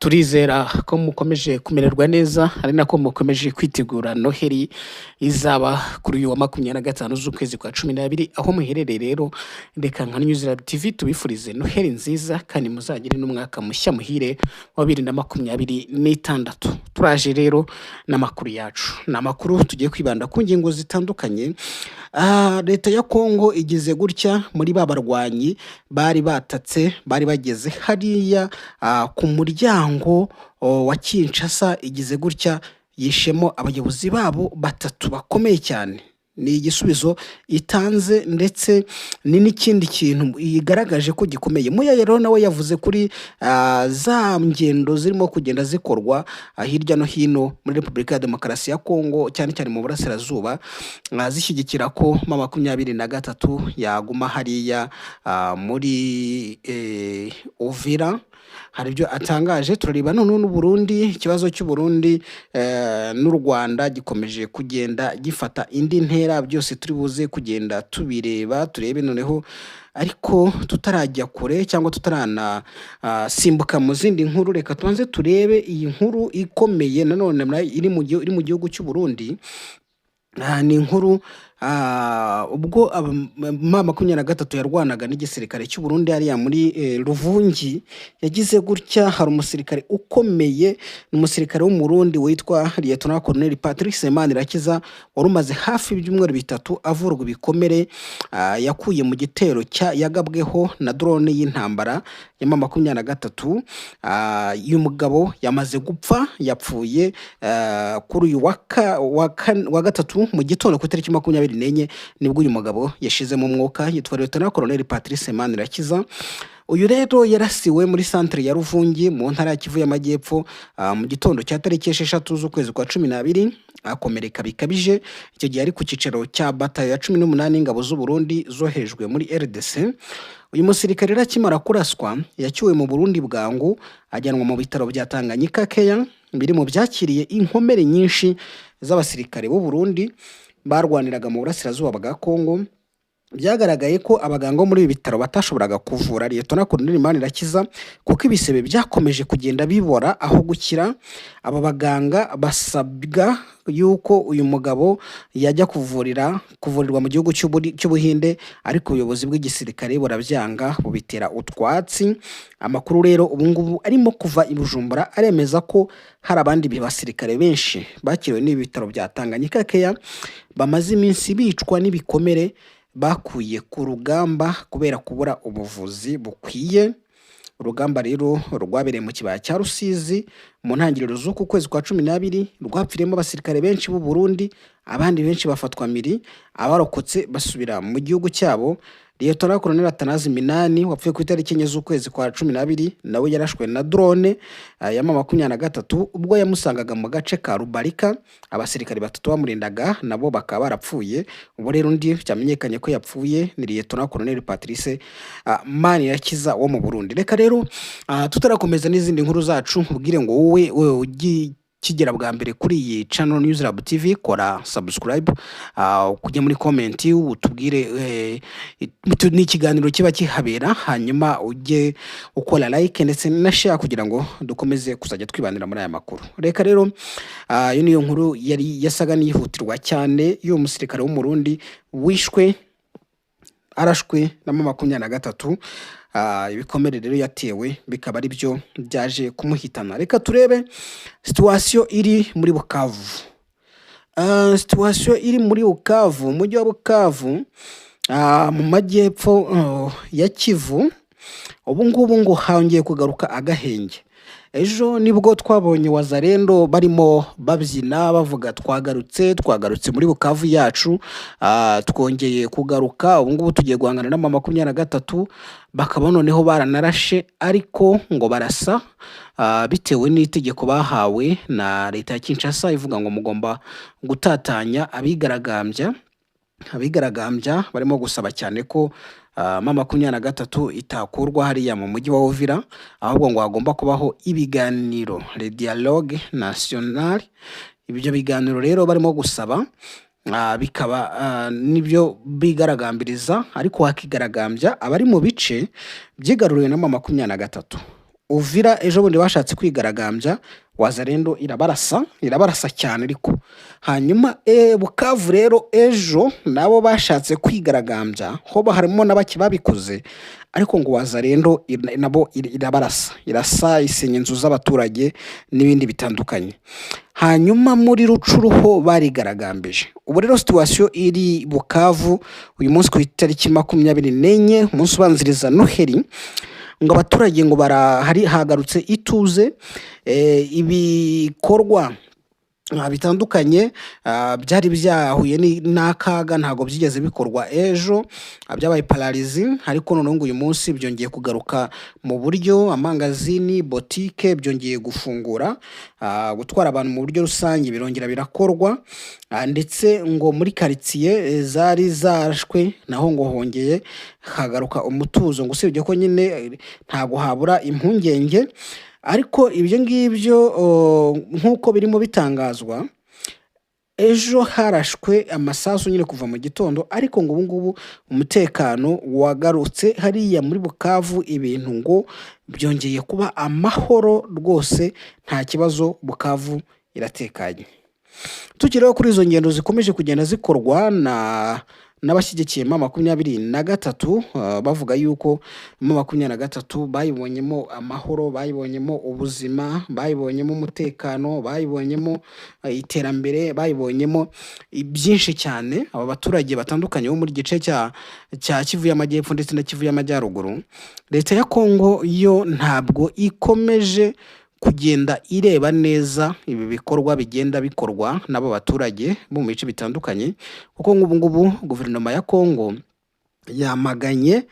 turizera ko mukomeje kumererwa neza ari nako mukomeje kwitegura noheri izaba kuri uyu wa 25 z'ukwezi kwa 12 aho muherereye rero reka nka News Lab TV tubifurize noheri nziza kandi muzagire n'umwaka mushya muhire wa 2026. Turaje rero n'amakuru yacu n'amakuru tugiye kwibanda ku ngingo zitandukanye. Leta ya Kongo igize gutya muri babarwanyi bari batatse bari bageze hariya ku muryango wa Kinshasa, igize gutya yishemo abayobozi babo batatu bakomeye cyane. Ni igisubizo itanze ndetse ni n'ikindi kintu igaragaje ko gikomeye. Muya rero nawe yavuze kuri za ngendo zirimo kugenda zikorwa hirya no hino muri Repubulika ya Demokarasi ya Kongo, cyane cyane mu burasirazuba, zishyigikira ko mama 23 yaguma hariya muri Uvira. Hari ibyo atangaje. Turareba none n'u Burundi, ikibazo cy'u Burundi n'u Rwanda gikomeje kugenda gifata indi ntera, byose turi buze kugenda tubireba turebe noneho, ariko tutarajya kure cyangwa tutarana simbuka mu zindi nkuru. Reka tubanze turebe iyi nkuru ikomeye nanone iri mu gihugu cy'u Burundi. Ni inkuru ubwo mama 23 yarwanaga n'igisirikare cy'u Burundi hariya muri Ruvungi, yagize gutya hari umusirikare ukomeye, n'umusirikare w'umurundi witwa Lieutenant Colonel Patrick Semanirakiza warumaze hafi ibyumweru bitatu avurwa ibikomere yakuye mu gitero yagabweho na drone y'intambara ya mama 23. Uyu mugabo yamaze gupfa, yapfuye kuri uyu wa gatatu mu gitondo ku itariki 24 nibwo uyu mugabo yashizemo umwuka. Yitwa Lieutenant Colonel Patrice Semanirakiza. Uyu rero yarasiwe muri centre ya Ruvungi mu ntara ya Kivu y'Amajyepfo mu gitondo cya tariki 6 z'ukwezi kwa 12, akomereka bikabije. Icyo gihe ari ku kicero cya batayo ya 18 ingabo z'u Burundi zohejwe muri RDC. Uyu musirikare rakimara kuraswa yacyuwe mu Burundi bwangu, ajyanwa mu bitaro bya Tanganyika Care, biri mu byakiriye inkomere nyinshi z'abasirikare b'u Burundi barwaniraga mu burasirazuba bwa Kongo. Byagaragaye ko abaganga muri ibi bitaro batashoboraga kuvura Lieutenant Colonel Manirakiza kuko ibisebe byakomeje kugenda bibora aho gukira. Aba baganga basabwa yuko uyu mugabo yajya kuvurirwa mu gihugu cy'Ubuhinde, ariko ubuyobozi bw'igisirikare burabyanga bubitera utwatsi. Amakuru rero ubungubu arimo kuva i Bujumbura aremeza ko hari abandi basirikare benshi bakiriwe n'ibi bitaro bya Tanganyika Care bamaze iminsi bicwa n'ibikomere bakuye ku rugamba kubera kubura ubuvuzi bukwiye. Urugamba rero rwabereye mu kibaya cya Rusizi mu ntangiriro z'uku kwezi kwa 12, rwapfiremo abasirikare benshi b'u Burundi, abandi benshi bafatwa miri, abarokotse basubira mu gihugu cyabo. Lieutenant Colonel Atanazi Minani wapfuye ku itariki 4 z'ukwezi kwa 12 nawe yarashwe na drone ya mama 23 ubwo yamusangaga mu gace ka Rubarika. Abasirikare batatu bamurindaga nabo bakaba barapfuye. Ubu rero undi cyamenyekanye ko yapfuye ni Lieutenant Colonel Patrice Manirakiza wo mu Burundi. Reka rero tutarakomeza n'izindi nkuru zacu, ubwire ngo wowe kigera bwa mbere kuri iyi channel News Lab TV, kora subscribe, kujya muri comment utubwire n'ikiganiro kiba kihabera, hanyuma ujye ukora like ndetse na share kugira ngo dukomeze kuzajya twibanira muri aya makuru. Reka rero iyo niyo nkuru yari yasaga nihutirwa cyane y'uwo musirikare w'umurundi wishwe arashwe na mama 23. Ibikomere rero yatewe bikaba ari byo byaje kumuhitana. Reka turebe situation iri muri Bukavu. Situation iri muri Bukavu, mujyi wa Bukavu mu majyepfo ya Kivu. Ubu ngubu ngo hongeye kugaruka agahenge. Ejo nibwo twabonye Wazalendo barimo babyina bavuga twagarutse muri Bukavu yacu, twongeye kugaruka. Ubu ngubu tugiye guhangana na mama 23, bakaba noneho baranarashe, ariko ngo barasa bitewe n'itegeko bahawe na leta ya Kinshasa ivuga ngo mugomba gutatanya abigaragambya barimo gusaba cyane ko mama 23 itakurwa hariya mu mujyi wa Uvira, ahubwo ngo hagomba kubaho ibiganiro, le dialogue national. Ibyo biganiro rero barimo gusaba bikaba nibyo bigaragambiriza, ariko hakigaragambya abari mu bice byigaruriwe na mama 23. Uvira ejo bundi bashatse kwigaragambya, Wazalendo irabarasa cyane ariko. Hanyuma Bukavu rero ejo nabo bashatse kwigaragambya, hoba harimo n'abaki babikoze, ariko ngo Wazalendo nabo irasa isenya inzu z'abaturage n'ibindi bitandukanye. Hanyuma muri Rucuruho barigaragambije. Ubu rero situation iri Bukavu uyu munsi ku itariki 24 umunsi ubanziriza Noheli, ngo abaturage ngo hagarutse ituze, ibikorwa bitandukanye byari byahuye n'akaga ntago byigeze bikorwa ejo, byabaye paralizi, ariko none ngo uyu munsi byongeye kugaruka mu buryo, amangazini, botike byongeye gufungura, gutwara abantu mu buryo rusange birongera birakorwa, ndetse ngo muri quartier zari zarashwe naho ngo hongeye hagaruka umutuzo, ngo usibye ko nyine ntago habura impungenge. Ariko ibyo ngibyo nk'uko birimo bitangazwa, ejo harashwe amasasu nyine kuva mu gitondo, ariko ngo ubu ngubu umutekano wagarutse hariya muri Bukavu, ibintu ngo byongeye kuba amahoro rwose, nta kibazo, Bukavu iratekanye. Tukiriho kuri izo ngendo zikomeje kugenda zikorwa n'abashyigikiye M23, bavuga yuko M23 bayibonyemo amahoro, bayibonyemo ubuzima, bayibonyemo umutekano, bayibonyemo iterambere, bayibonyemo byinshi cyane. Aba baturage batandukanye bo muri gice cya Kivu y'Amajyepfo ndetse na Kivu y'Amajyaruguru, leta ya Kongo yo ntabwo ikomeje kugenda ireba neza ibi bikorwa bigenda bikorwa n'abo baturage bo mu bice bitandukanye, kuko ngubu guverinoma ya Kongo yamaganye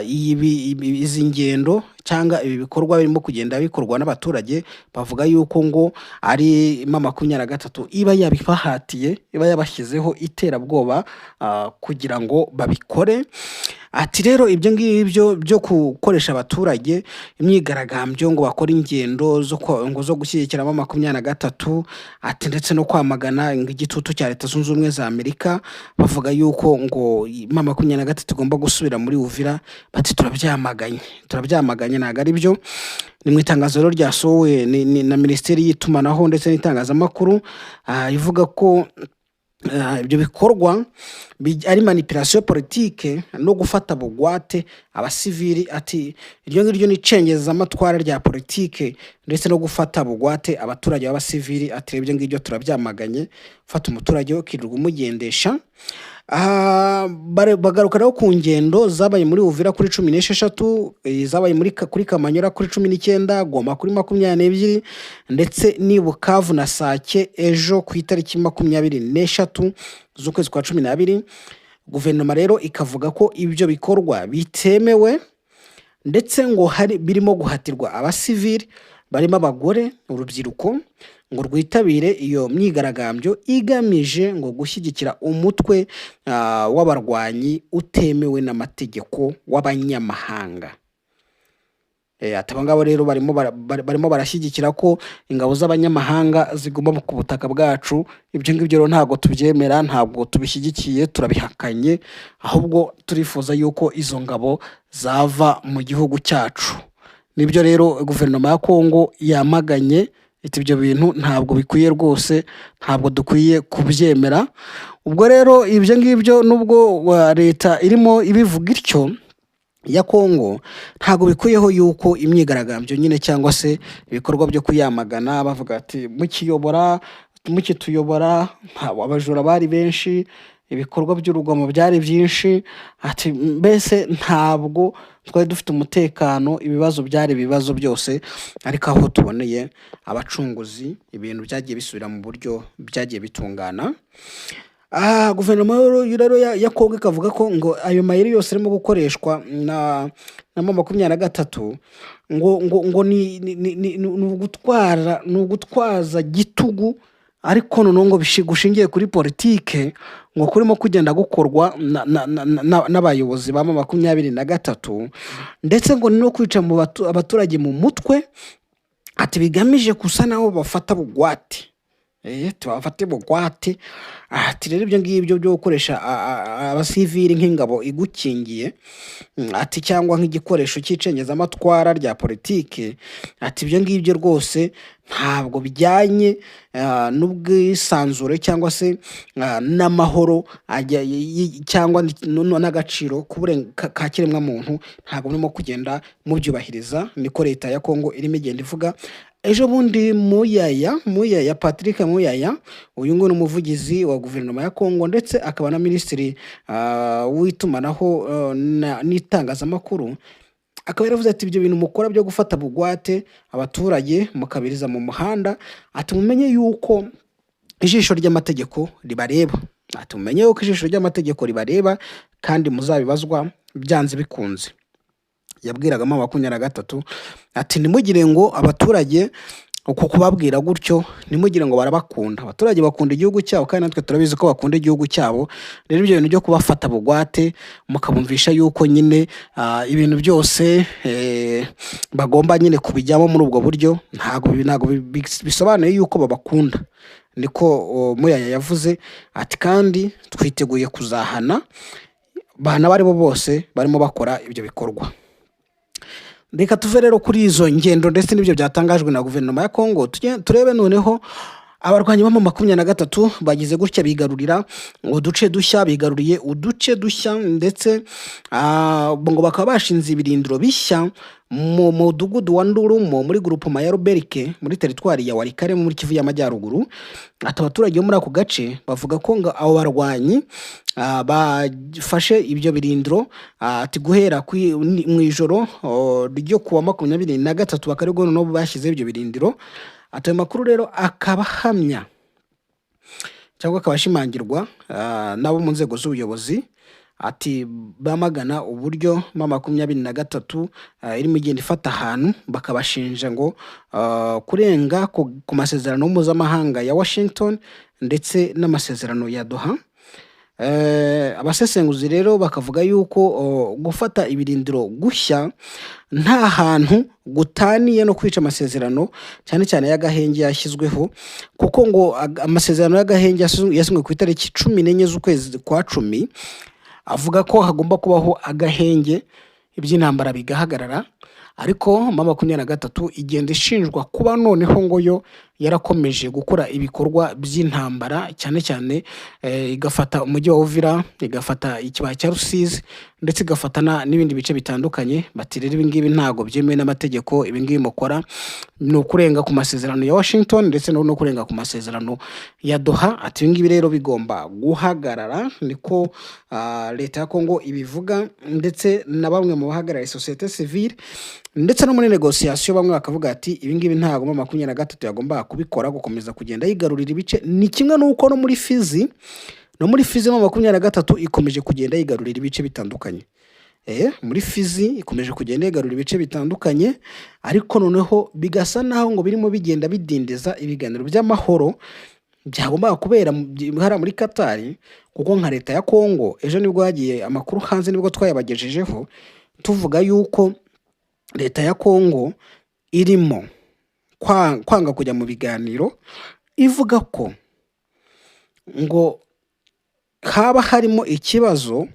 izi ngendo cyangwa ibi bikorwa birimo kugenda bikorwa n'abaturage. Bavuga yuko ngo ari M23 iba yabifahatiye, iba yabashyizeho iterabwoba kugira ngo babikore. Ati rero ibyo ngibyo byo gukoresha abaturage imyigaragambyo ngo bakora ingendo zo gushyigikira M23, ati ndetse no kwamagana igitutu cya Leta Zunze Ubumwe za Amerika, bavuga yuko ngo M23 igomba gusubira muri Uvira, bati turabyamaganye ntago ari byo. Ni mu itangazo rero ryasohowe na Minisiteri y'Itumanaho ndetse n'itangazamakuru, ivuga ko ibyo bikorwa ari manipulation politique no gufata bugwate abasivili. Ati iryo ngiryo ni cengezamatwara rya politique ndetse no gufata bugwate abaturage b'abasivili. Ati ibyo ngiryo turabyamaganye, fata umuturage ukirirwa umugendesha. Bagaruka rero ku ngendo zabaye muri Uvira kuri 16, zabaye kuri Kamanyora kuri 19, Goma kuri 22, ndetse ni Bukavu na Sake ejo ku itariki 23 z'ukwezi kwa 12. Guverinoma rero ikavuga ko ibyo bikorwa bitemewe, ndetse ngo birimo guhatirwa abasivili barimo abagore, urubyiruko, ngo rwitabire iyo myigaragambyo igamije ngo gushyigikira umutwe w'abarwanyi utemewe n'amategeko w'abanyamahanga. Atabangabo rero barimo barashyigikira ko ingabo z'abanyamahanga zigomba ku butaka bwacu. Ibyo ngibyo rero ntago tubyemera, ntabwo tubishyigikiye, turabihakanye, ahubwo turifuza yuko izo ngabo zava mu gihugu cyacu. Nibyo rero guverinoma ya Kongo yamaganye, iti ibyo bintu ntabwo bikwiye rwose, ntabwo dukwiye kubyemera. Ubwo rero ibyo ngibyo nubwo leta irimo ibivuga ityo ya Kongo, ntabwo bikuyeho yuko imyigaragambyo nyine cyangwa se ibikorwa byo kuyamagana, bavuga ati mukituyobora abajura bari benshi, ibikorwa by'urugomo byari byinshi. Ati mbese ntabwo twari dufite umutekano, ibibazo byari ibibazo byose, ariko aho tuboneye abacunguzi ibintu byagiye bisubira mu buryo byagiye bitungana. Guverinoma rero ya Kongo ikavuga ko ngo ayo mayeri yose arimo gukoreshwa na M23 ngo ni ugutwaza gitugu, ariko none ngo gushingiye kuri politike, ngo kurimo kugenda gukorwa n'abayobozi ba M23, ndetse ngo no kwica mu abaturage mu mutwe. Ati bigamije gusa naho bafata bugwate tubafate bugwate. Ati rero ibyo ngibyo byo gukoresha abasivili nk'ingabo igukingiye, ati cyangwa nk'igikoresho cy'icengezamatwara rya politike, ati ibyo ngibyo rwose ntabwo bijyanye n'ubwisanzure cyangwa se n'amahoro cyangwa n'agaciro ka kiremwamuntu, ntabwo murimo kugenda mubyubahiriza, niko leta ya Kongo irimo igenda ivuga. Ejo bundi Muyaya Patrick Muyaya, uyu nguyu ni umuvugizi wa guverinoma ya Kongo ndetse akaba na minisitiri w'itumanaho n'itangazamakuru, akaba yaravuze ati ibyo bintu mukora byo gufata bugwate abaturage mukabiriza mu muhanda, ati mumenye yuko ijisho ry'amategeko ribareba, ati mumenye yuko ijisho ry'amategeko ribareba kandi muzabibazwa byanze bikunze. Yabwiragamo 23 ati nimugire ngo abaturage uko kubabwira gutyo, nimugire ngo barabakunda. Abaturage bakunda igihugu cyabo kandi natwe turabizi ko bakunda igihugu cyabo. Rero ibyo bintu byo kubafata bugwate mukabumvisha yuko nyine ibintu byose bagomba nyine kubijyamo muri ubwo buryo, ntago bisobanuye yuko babakunda, niko Muyaya yavuze. Ati kandi twiteguye kuzahana bana bari bo bose barimo bakora ibyo bikorwa. Reka tuve rero kuri izo ngendo ndetse n'ibyo byatangajwe na guverinoma ya Kongo, turebe noneho abarwanyi ba 23 bagize gutya bigarurira uduce dushya, bigaruriye uduce dushya ndetse ngo bakaba bashinze ibirindiro bishya mu mudugudu wa Ndurumo muri groupement ya Ruberike muri teritwari ya Walikale muri Kivu y'Amajyaruguru. Ati abaturage bo muri ako gace bavuga ko ngo abo barwanyi bafashe ibyo birindiro, ati guhera mu ijoro ryo kuwa 23 bakarego no bashyize ibyo birindiro. Ati makuru rero akabahamya cyangwa akabashimangirwa nabo mu nzego z'ubuyobozi, ati bamagana uburyo 23 irimo igenda ifata ahantu, bakabashinja ngo kurenga ku masezerano mpuzamahanga ya Washington ndetse n'amasezerano ya Doha. Abasesenguzi rero bakavuga yuko gufata ibirindiro gushya nta hantu gutaniye no kwica amasezerano cyane cyane y'agahenge yashyizweho, kuko ngo amasezerano y'agahenge yasinywe ku itariki 14 z'ukwezi kwa 10 avuga ko hagomba kubaho agahenge iby'intambara bigahagarara. Ariko 23 igenda ishinjwa kuba noneho ngo yo yarakomeje gukora ibikorwa by'intambara, cyane cyane igafata umujyi wa Uvira, igafata ikibaya cya Rusizi ndetse igafatana n'ibindi bice bitandukanye. Bati rero ibingibi ntago byemewe n'amategeko, ibingibi mukora no kurenga ku masezerano ya Washington ndetse no kurenga ku masezerano ya Doha. Ati ibingibi rero bigomba guhagarara, niko leta ya Kongo ibivuga ndetse na bamwe mu bahagarariye societe civile ndetse no muri negociation bamwe bakavuga ati ibingibi ntago 23 yagomba kubikora gukomeza kugenda yigarurira ibice. Ni kimwe nuko no muri Fizi 23 ikomeje kugenda yigarurira ibice bitandukanye. Muri Fizi ikomeje kugenda yigarurira ibice bitandukanye, ariko noneho bigasa naho ngo birimo bigenda bidindeza ibiganiro by'amahoro byagomba kubera hara muri Qatar, kuko nka leta ya Kongo ejo nibwo hagiye amakuru hanze, nibwo twayabagejejeho tuvuga yuko leta ya Kongo irimo kwanga kujya mu biganiro, ivuga ko ngo haba harimo ikibazo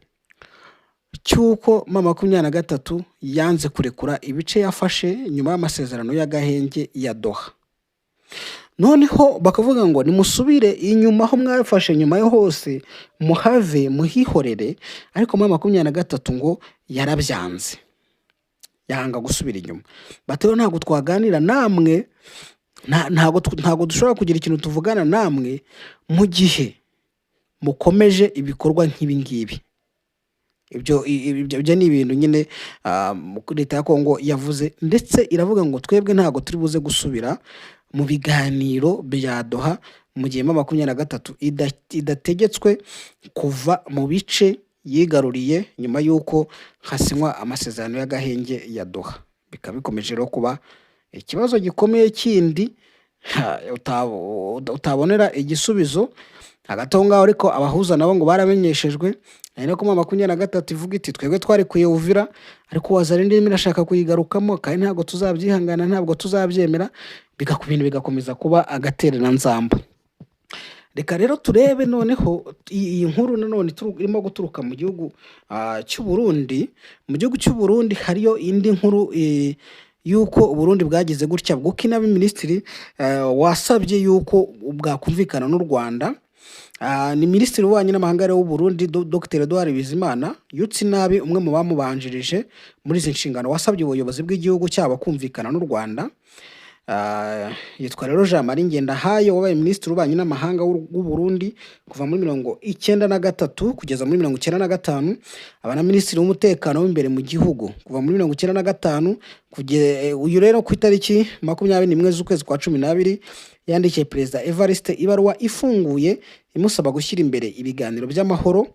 cyuko 23 yanze kurekura ibice yafashe nyuma y'amasezerano y'agahenge ya Doha. Noneho bakavuga ngo nimusubire inyuma aho mwafashe nyuma yo hose, muhave muhihorere. Ariko 23 ngo yarabyanze, yanga gusubira inyuma. Batero ntago twaganira namwe, ntago dushobora kugira ikintu tuvugana namwe mu gihe mukomeje ibikorwa nk'ibi ngibi. Ibyo ni ibintu nyine leta ya Kongo yavuze, ndetse iravuga ngo twebwe ntago turi buze gusubira mu biganiro bya Doha mu gihe 23 idategetswe kuva mu bice yigaruriye nyuma yuko hasinywa amasezerano y'agahenge ya Doha. Bikaba bikomeje rero kuba ikibazo gikomeye kindi utabonera igisubizo hagati aho ngaho. Ariko abahuza nabo ngo baramenyeshejwe, nari ko 23 ivuga iti twebwe twari kuyevura, ariko wazarinde mirashaka kuyigarukamo kandi ntago tuzabyihangana, ntabwo tuzabyemera. Bigakubintu bigakomeza kuba agaterera nzamba. Reka rero turebe noneho iyi nkuru nanone irimo guturuka mu gihugu cy'u Burundi. Mu gihugu cy'u Burundi hariyo indi nkuru yuko Uburundi bwagize gutya bw'uko minisitiri wasabye yuko bwakumvikana n'u Rwanda. Ni minisitiri w'ububanyi n'amahanga rero w'u Burundi Dr Edouard Bizimana yutse inabi umwe mu bamubanjirije muri izi nshingano, wasabye ubuyobozi bw'igihugu cyabo kumvikana n'u Rwanda. Yitwa rero Jean Marie Ngendahayo, wabaye minisitiri w'ububanyi n'amahanga w'u Burundi kuva muri 1993 kugeza muri 1995, aba na minisitiri w'umutekano w'imbere mu gihugu kuva muri 1995. Uyu rero ku itariki 21 z'ukwezi kwa 12 yandikiye Perezida Evariste ibaruwa ifunguye imusaba gushyira imbere ibiganiro by'amahoro.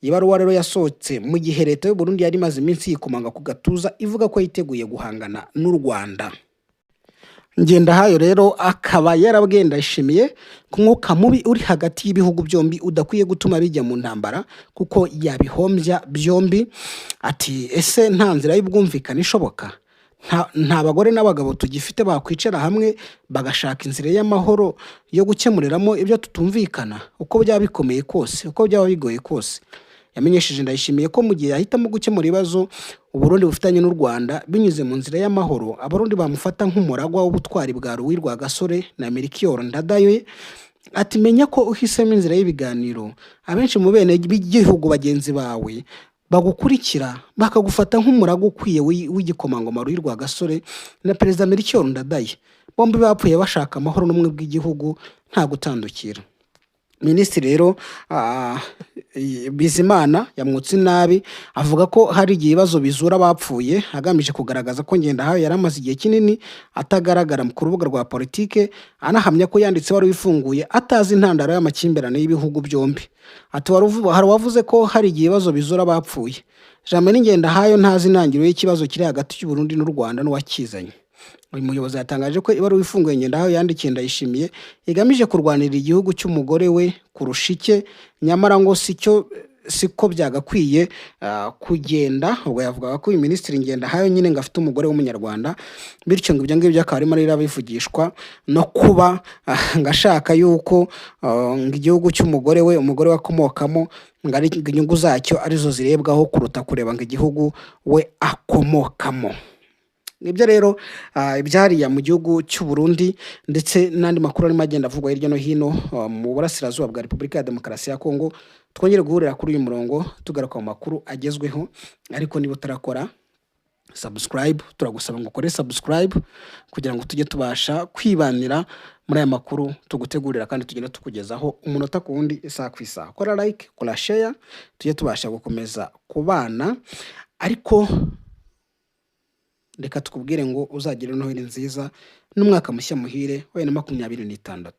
Ibaruwa rero yasohotse mu gihe leta y'u Burundi yari imaze iminsi yikomanga ku gatuza ivuga ko yiteguye guhangana n'u Rwanda. Ngendahayo rero akaba yarabwendashimiye ku mwuka mubi uri hagati y'ibihugu byombi udakwiye gutuma bijya mu ntambara kuko yabihombya byombi. Ati ese nta nzira y'ubwumvikane ishoboka? Nta bagore n'abagabo tugifite bakwicara hamwe bagashaka inzira y'amahoro yo gukemuriramo ibyo tutumvikana, uko byaba bikomeye kose, uko byaba bigoye kose. Yamenyesheje Ndayishimiye ko mu gihe ahitamo gukemura ibibazo Uburundi bufitanye n'u Rwanda binyuze mu nzira y'amahoro, Abarundi bamufata nk'umuragwa w'ubutwari bwa Louis Rwagasore na Melchior Ndadaye. Ati menya ko uhisemo inzira y'ibiganiro, abenshi mu bene b'igihugu bagenzi bawe bagukurikira bakagufata nk'umuragwa ukwiye w'igikomangoma Louis Rwagasore na Perezida Melchior Ndadaye. Bombi bapfuye bashaka amahoro n'umwe bw'igihugu nta gutandukira. Minisitiri rero Bizimana yamwutse inabi avuga ko hari igihe ibibazo bizura bapfuye, agamije kugaragaza ko Ngendahayo yari amaze igihe kinini atagaragara ku rubuga rwa politike, anahamya ko yanditse wari wifunguye atazi intandaro y'amakimbirane y'ibihugu byombi. Ati hari wavuze ko hari igihe ibibazo bizura bapfuye. Jean Marie Ngendahayo ntazi intangiriro y'ikibazo kiri hagati y'u Burundi n'u Rwanda n'uwakizanye. Uyu muyobozi yatangaje ko ibaruwa ifunguye Ngendahayo yandikiye Ndayishimiye igamije kurwanira igihugu cy'umugore we kurusha icye, nyamara ngo siko byagakwiye kugenda. Ubwo yavugaga ko uyu minisitiri Ngendahayo nyine ngo afite umugore w'umunyarwanda, bityo ngo ibyo ngibyo akaba arimo rero bivugishwa no kuba ngashaka yuko igihugu cy'umugore we, umugore wakomokamo, ngo ari inyungu zacyo arizo zirebwaho kuruta kureba ngo igihugu we akomokamo. Nibyo rero ibyariya mu gihugu cy'u Burundi ndetse n'andi makuru arimo agenda avugwa hirya no hino mu burasirazuba bwa Repubulika ya Demokarasi ya Kongo. Twongere guhurira kuri uyu murongo tugaruka mu makuru agezweho, ariko niba utarakora subscribe, turagusaba ngo ukore subscribe kugira ngo tujye tubasha kwibanira muri aya makuru tugutegurira kandi tugenda tukugezaho umunota ku wundi, isaha ku isaha. Kora like, kora share, tujye tubasha gukomeza kubana. Ariko reka tukubwire ngo uzagire Noheli nziza n'umwaka mushya muhire wa 2026.